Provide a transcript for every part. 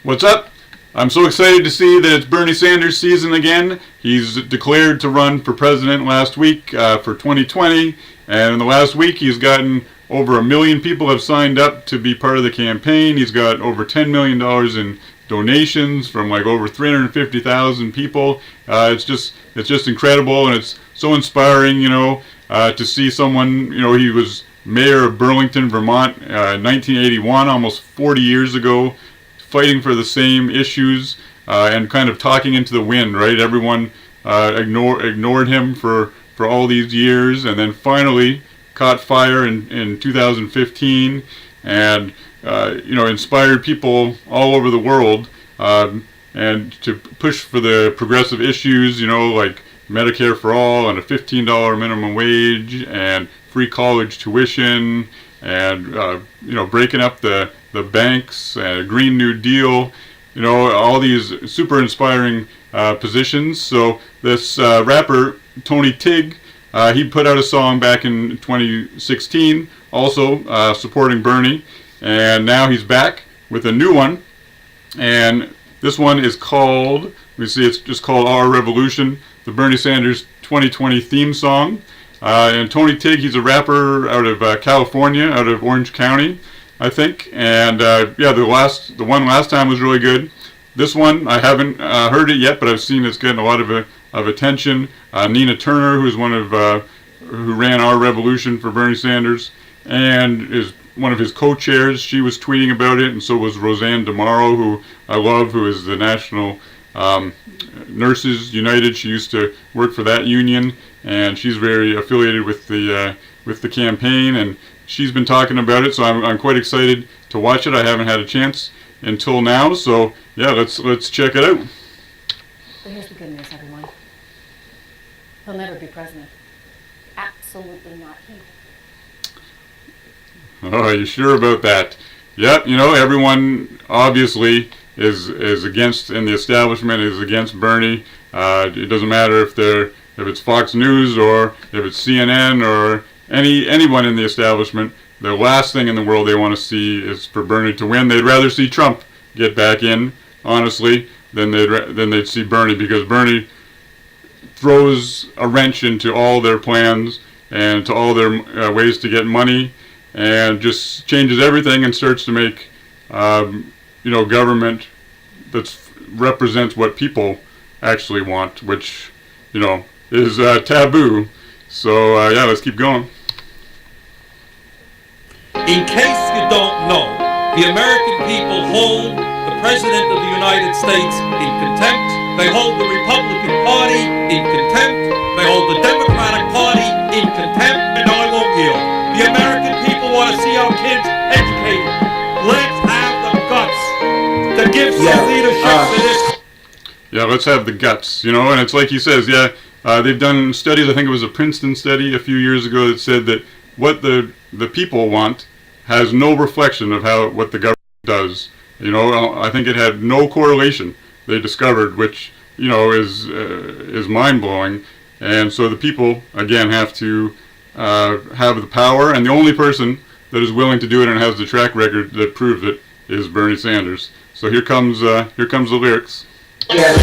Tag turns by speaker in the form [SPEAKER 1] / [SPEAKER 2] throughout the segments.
[SPEAKER 1] What's up? I'm so excited to see that it's Bernie Sanders' season again. He's declared to run for president last week for 2020, and in the last week he's gotten over 1 million people have signed up to be part of the campaign. He's got over $10 million in donations from like over 350,000 people. It's just incredible, and it's so inspiring, to see someone, he was mayor of Burlington, Vermont, in 1981, almost 40 years ago, fighting for the same issues and kind of talking into the wind, right? Everyone ignored him for all these years, and then finally caught fire in 2015, and inspired people all over the world, and to push for the progressive issues, like Medicare for All and a $15 minimum wage and free college tuition, and breaking up the banks, Green New Deal, all these super inspiring positions. So this rapper Tony Tig, he put out a song back in 2016, also supporting Bernie, and now he's back with a new one, and this one is called, it's just called Our Revolution, the Bernie Sanders 2020 theme song. And Tony Tig, he's a rapper out of California, out of Orange County, I think. And the one last time was really good. This one, I haven't heard it yet, but I've seen it's getting a lot of attention. Nina Turner, who's who ran Our Revolution for Bernie Sanders, and is one of his co-chairs, she was tweeting about it, and so was RoseAnn DeMoro, who I love, who is the National Nurses United. She used to work for that union, and she's very affiliated with the campaign, and she's been talking about it, so I'm quite excited to watch it. I haven't had a chance until now, so yeah, let's check it out.
[SPEAKER 2] But here's the good news, everyone. He'll never be president. Absolutely not he.
[SPEAKER 1] Oh, are you sure about that? Yep, everyone obviously is against, and the establishment is against Bernie. It doesn't matter if it's Fox News or if it's CNN or anyone in the establishment. The last thing in the world they want to see is for Bernie to win. They'd rather see Trump get back in, honestly, than they'd see Bernie, because Bernie throws a wrench into all their plans and to all their ways to get money, and just changes everything and starts to make government that represents what people actually want, which is taboo. So let's keep going.
[SPEAKER 3] In case you don't know, the American people hold the President of the United States in contempt. They hold the Republican Party in contempt. They hold the Democratic Party in contempt, and I won't yield. The American people want to see our kids educated. Let's have the guts to give some leadership to this.
[SPEAKER 1] Yeah, let's have the guts, and it's like he says, they've done studies. I think it was a Princeton study a few years ago that said that what the people want has no reflection of what the government does. I think it had no correlation, they discovered, which is mind-blowing. And so the people, again, have to have the power, and the only person that is willing to do it and has the track record that proves it is Bernie Sanders. So here comes the lyrics.
[SPEAKER 4] Yeah.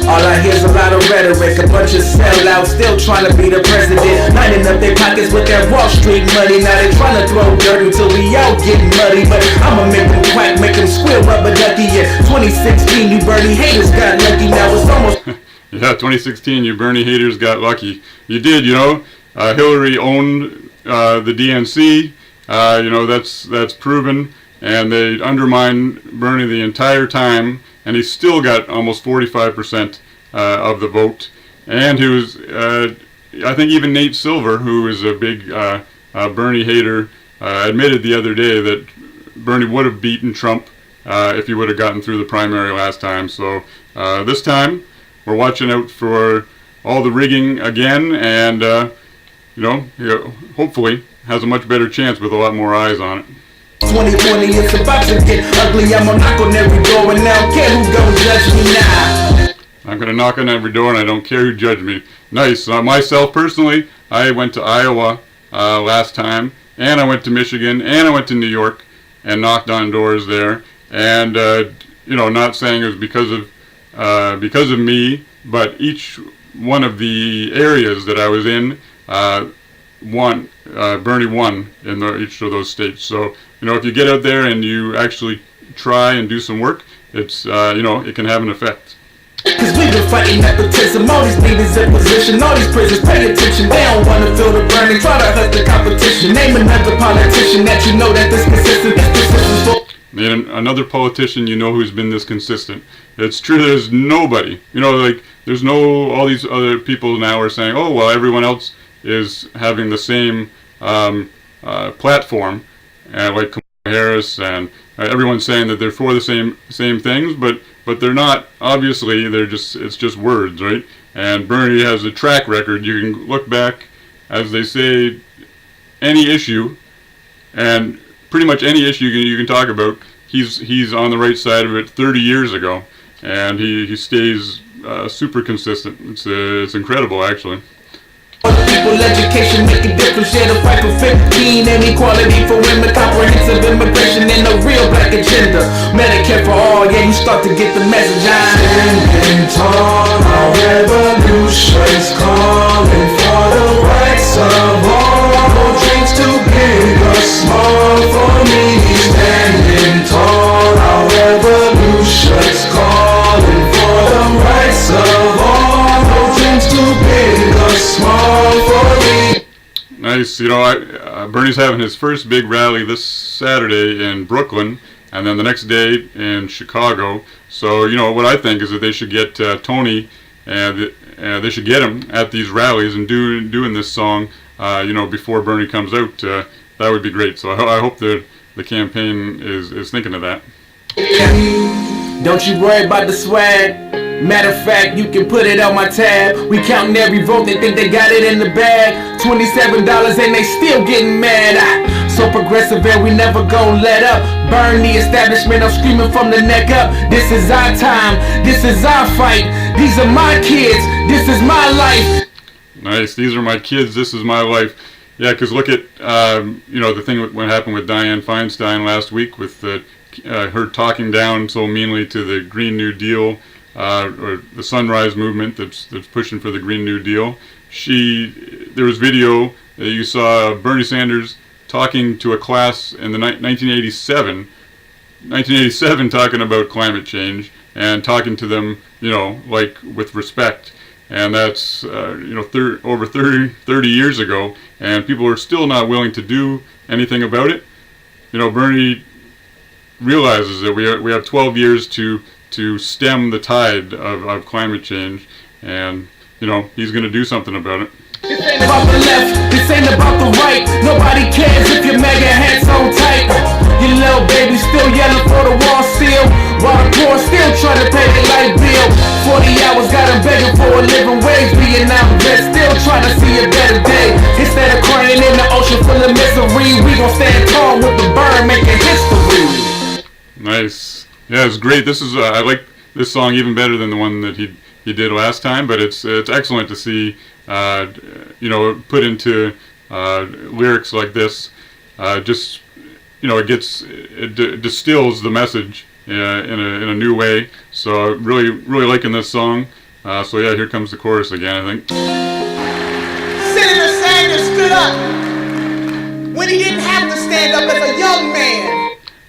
[SPEAKER 4] All I hear is a lot of rhetoric, a bunch of sellouts still trying to be the president, lining up their pockets with that Wall Street money. Now they trying to throw dirt until we all get muddy, but I'ma make them quack, make them squeal, rubber ducky. Yeah, 2016, you Bernie haters got lucky. Now it's almost
[SPEAKER 1] yeah, 2016, you Bernie haters got lucky. You did, Hillary owned the DNC. That's proven, and they undermined Bernie the entire time, and he still got almost 45% of the vote. And he was, I think even Nate Silver, who is a big Bernie hater, admitted the other day that Bernie would have beaten Trump if he would have gotten through the primary last time. So this time, we're watching out for all the rigging again, and hopefully has a much better chance with a lot more eyes on it.
[SPEAKER 4] 2020, it's about to get ugly. I'm gonna knock on every door, and I don't care who don't judge me now.
[SPEAKER 1] I'm gonna knock on every door, and I don't care who judge me. Nice. Myself personally, I went to Iowa last time, and I went to Michigan, and I went to New York, and knocked on doors there. And not saying it was because of me, but each one of the areas that I was in won. Bernie won in each of those states. So if you get out there and you actually try and do some work, it's it can have an effect.
[SPEAKER 4] Cause we've been fighting nepotism, all these leaders in position, all these prisoners pay attention. They don't wanna feel the burning, try to hurt the competition. Name another politician that you know that this consistent,
[SPEAKER 1] Name another politician who's been this consistent. It's true, there's nobody. There's no, all these other people now are saying, oh, well, everyone else is having the same platform, like Kamala Harris, and everyone's saying that they're for the same things, but they're not. Obviously, it's just words, right? And Bernie has a track record. You can look back, as they say, any issue, and pretty much any issue you can talk about, he's on the right side of it 30 years ago, and he stays super consistent. It's incredible, actually.
[SPEAKER 4] People, education make a difference. Yeah, the fight for 15 and equality for women, comprehensive immigration, and a real black agenda. Medicare for all, yeah, you start to get the message. Standing tall, our revolution's calling for the rights of all. No dreams too big or small for me. Standing tall, our revolution's calling for the rights of all. No dreams too big or small for me.
[SPEAKER 1] Nice. Bernie's having his first big rally this Saturday in Brooklyn, and then the next day in Chicago. So, what I think is that they should get Tony, and they should get him at these rallies and doing this song, before Bernie comes out. That would be great. So I hope the campaign is thinking of that.
[SPEAKER 4] Don't you worry about the swag. Matter of fact, you can put it on my tab. We counting every vote, they think they got it in the bag. $27 and they still getting mad. So progressive and we never gon' let up. Burn the establishment, I'm screaming from the neck up. This is our time, this is our fight. These are my kids, this is my life.
[SPEAKER 1] Nice, these are my kids, this is my life. Yeah, because look at, the thing what happened with Dianne Feinstein last week with her talking down so meanly to the Green New Deal, or the Sunrise Movement that's pushing for the Green New Deal. There was video that you saw Bernie Sanders talking to a class in the 1987 talking about climate change and talking to them, like with respect. And that's, over 30 years ago, and people are still not willing to do anything about it. Bernie realizes that we have 12 years to stem the tide of climate change, and he's going to do something about it.
[SPEAKER 4] This ain't about the left, this ain't about the right. Nobody cares if your mega hat's on tight. Your little baby still yelling for the wall seal, while the poor still trying to pay their light bill. 40 hours got them begging for a living wage, being out of bed, still trying to see a better day. Instead of crying in the ocean full of misery, we gon' stand tall with the bird making history.
[SPEAKER 1] Nice. Yeah, it's great. This is I like this song even better than the one that he did last time. But it's excellent to see put into lyrics like this. It distills the message in a new way. So really liking this song. So yeah, here comes the chorus again, I think.
[SPEAKER 5] Senator Sanders stood up when he didn't have to stand up as a young man.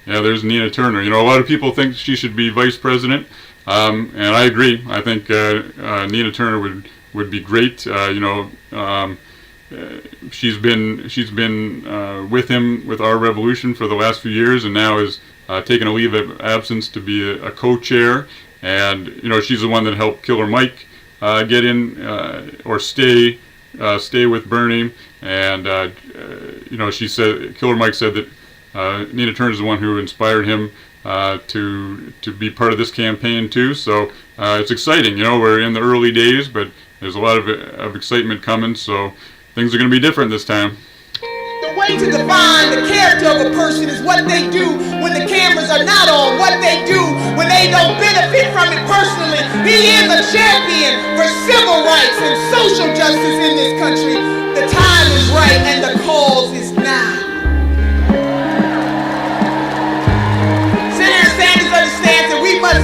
[SPEAKER 1] Yeah, there's Nina Turner. A lot of people think she should be vice president, and I agree. I think Nina Turner would be great. She's been with him with our revolution for the last few years, and now is taking a leave of absence to be a co-chair. And she's the one that helped Killer Mike get in or stay with Bernie. And she said, Killer Mike said that Nina Turner is the one who inspired him to be part of this campaign too. So it's exciting. We're in the early days, but there's a lot of excitement coming. So things are going to be different this time.
[SPEAKER 5] The way to define the character of a person is what they do when the cameras are not on, what they do when they don't benefit from it personally. He is a champion for civil rights and social justice in this country. The time is right and the cause is now. Senator Sanders understands that we must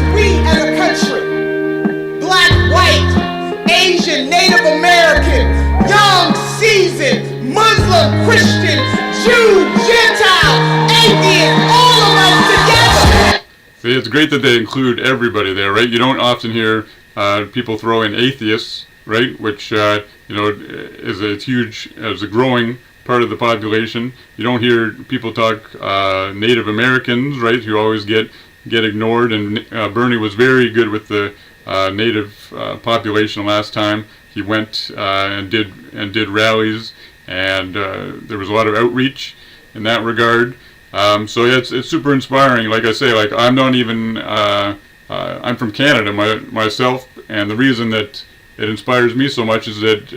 [SPEAKER 5] Christian, Jew, Gentile, atheist, all of us together.
[SPEAKER 1] See, it's great that they include everybody there, right? You don't often hear people throw in atheists, right? Which is a growing part of the population. You don't hear people talk Native Americans, right? Who always get ignored. And Bernie was very good with the Native population last time. He went and did rallies, and there was a lot of outreach in that regard. So yeah, it's super inspiring. Like I say, like I'm not even I'm from Canada myself, and the reason that it inspires me so much is that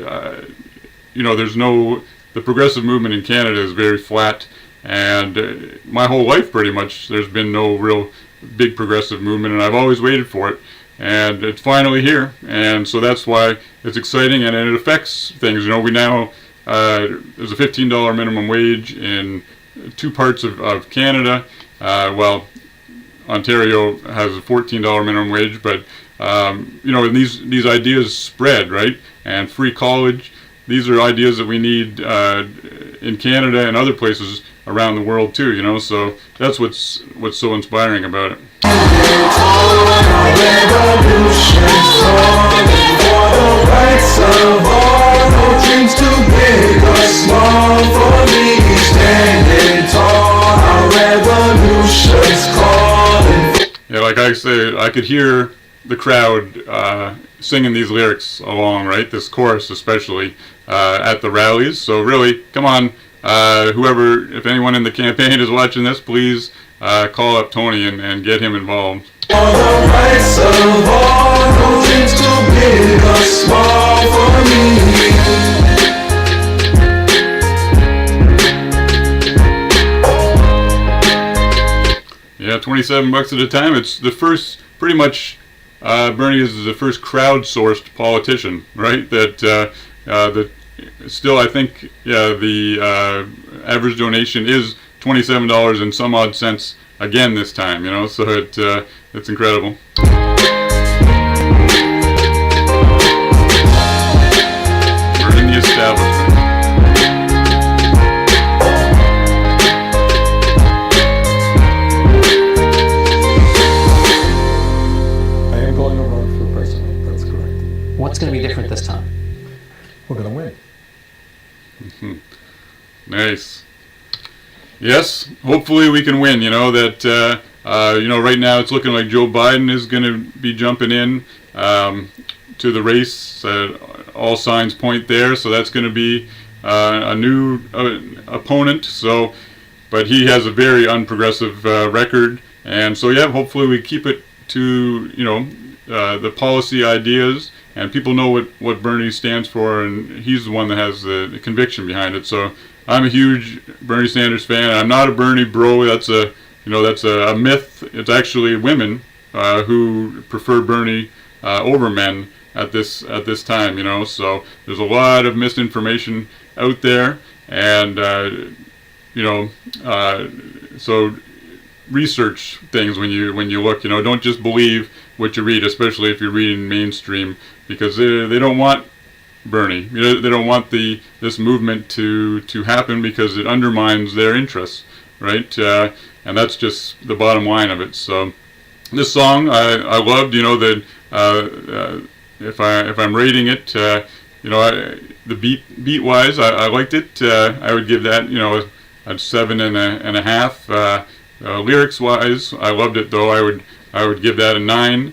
[SPEAKER 1] the progressive movement in Canada is very flat, and my whole life pretty much there's been no real big progressive movement, and I've always waited for it, and it's finally here, and so that's why it's exciting, and it affects things. We now there's a $15 minimum wage in 2 parts of Canada. Well, Ontario has a $14 minimum wage, but and these ideas spread, right? And free college. These are ideas that we need in Canada and other places around the world too. So that's what's so inspiring about it. Yeah, like I say, I could hear the crowd singing these lyrics along, right? This chorus especially at the rallies. So really, come on, if anyone in the campaign is watching this, please call up Tony and get him involved.
[SPEAKER 4] All the rights of all, no dreams too big or small for me.
[SPEAKER 1] Yeah, $27 at a time. It's the first, pretty much, Bernie is the first crowdsourced politician, right? Still, I think, the average donation is $27 and some odd cents again this time, so it's incredible. We're in the establishment.
[SPEAKER 6] I am going to run for president, that's correct.
[SPEAKER 7] What's going to be different this time?
[SPEAKER 6] We're going to win.
[SPEAKER 1] Nice. Yes, hopefully we can win. Right now it's looking like Joe Biden is going to be jumping in to the race. All signs point there, so that's going to be a new opponent. But he has a very unprogressive record, and so yeah, hopefully we keep it to the policy ideas, and people know what Bernie stands for, and he's the one that has the conviction behind it. So I'm a huge Bernie Sanders fan. I'm not a Bernie bro. That's a myth. It's actually women who prefer Bernie over men at this time. So there's a lot of misinformation out there, and so research things when you look. Don't just believe what you read, especially if you're reading mainstream, because they don't want Bernie. They don't want this movement to happen because it undermines their interests, right? And that's just the bottom line of it. So this song I loved. That if I'm rating it, the beat wise, I liked it. I would give that a 7.5. Lyrics wise, I loved it though. I would give that a 9.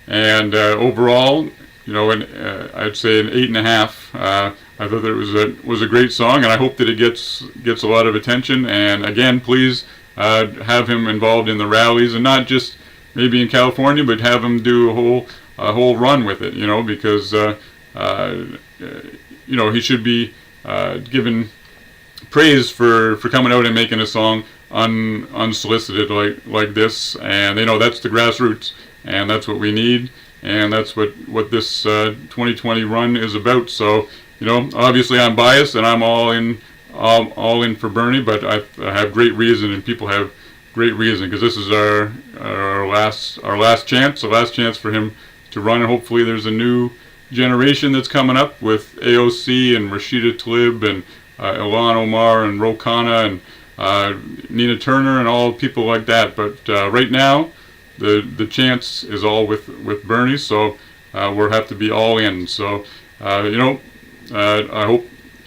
[SPEAKER 1] And overall, I'd say an 8.5. I thought that it was a great song, and I hope that it gets a lot of attention. And again, please have him involved in the rallies, and not just maybe in California, but have him do a whole run with it. Because he should be given praise for coming out and making a song unsolicited like this. And that's the grassroots, and that's what we need. And that's what this 2020 run is about. So, obviously I'm biased and I'm all in for Bernie, but I have great reason, and people have great reason, because this is our last chance, the last chance for him to run. And hopefully there's a new generation that's coming up with AOC and Rashida Tlaib and Ilhan Omar and Ro Khanna and Nina Turner and all people like that. But right now, the chance is all with Bernie, so we'll have to be all in. So I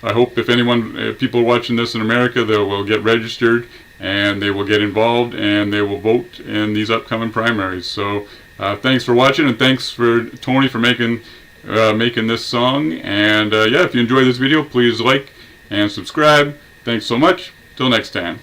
[SPEAKER 1] hope if people watching this in America, they will get registered and they will get involved and they will vote in these upcoming primaries. So thanks for watching, and thanks for Tony for making this song. And yeah, if you enjoyed this video, please like and subscribe. Thanks so much. Till next time.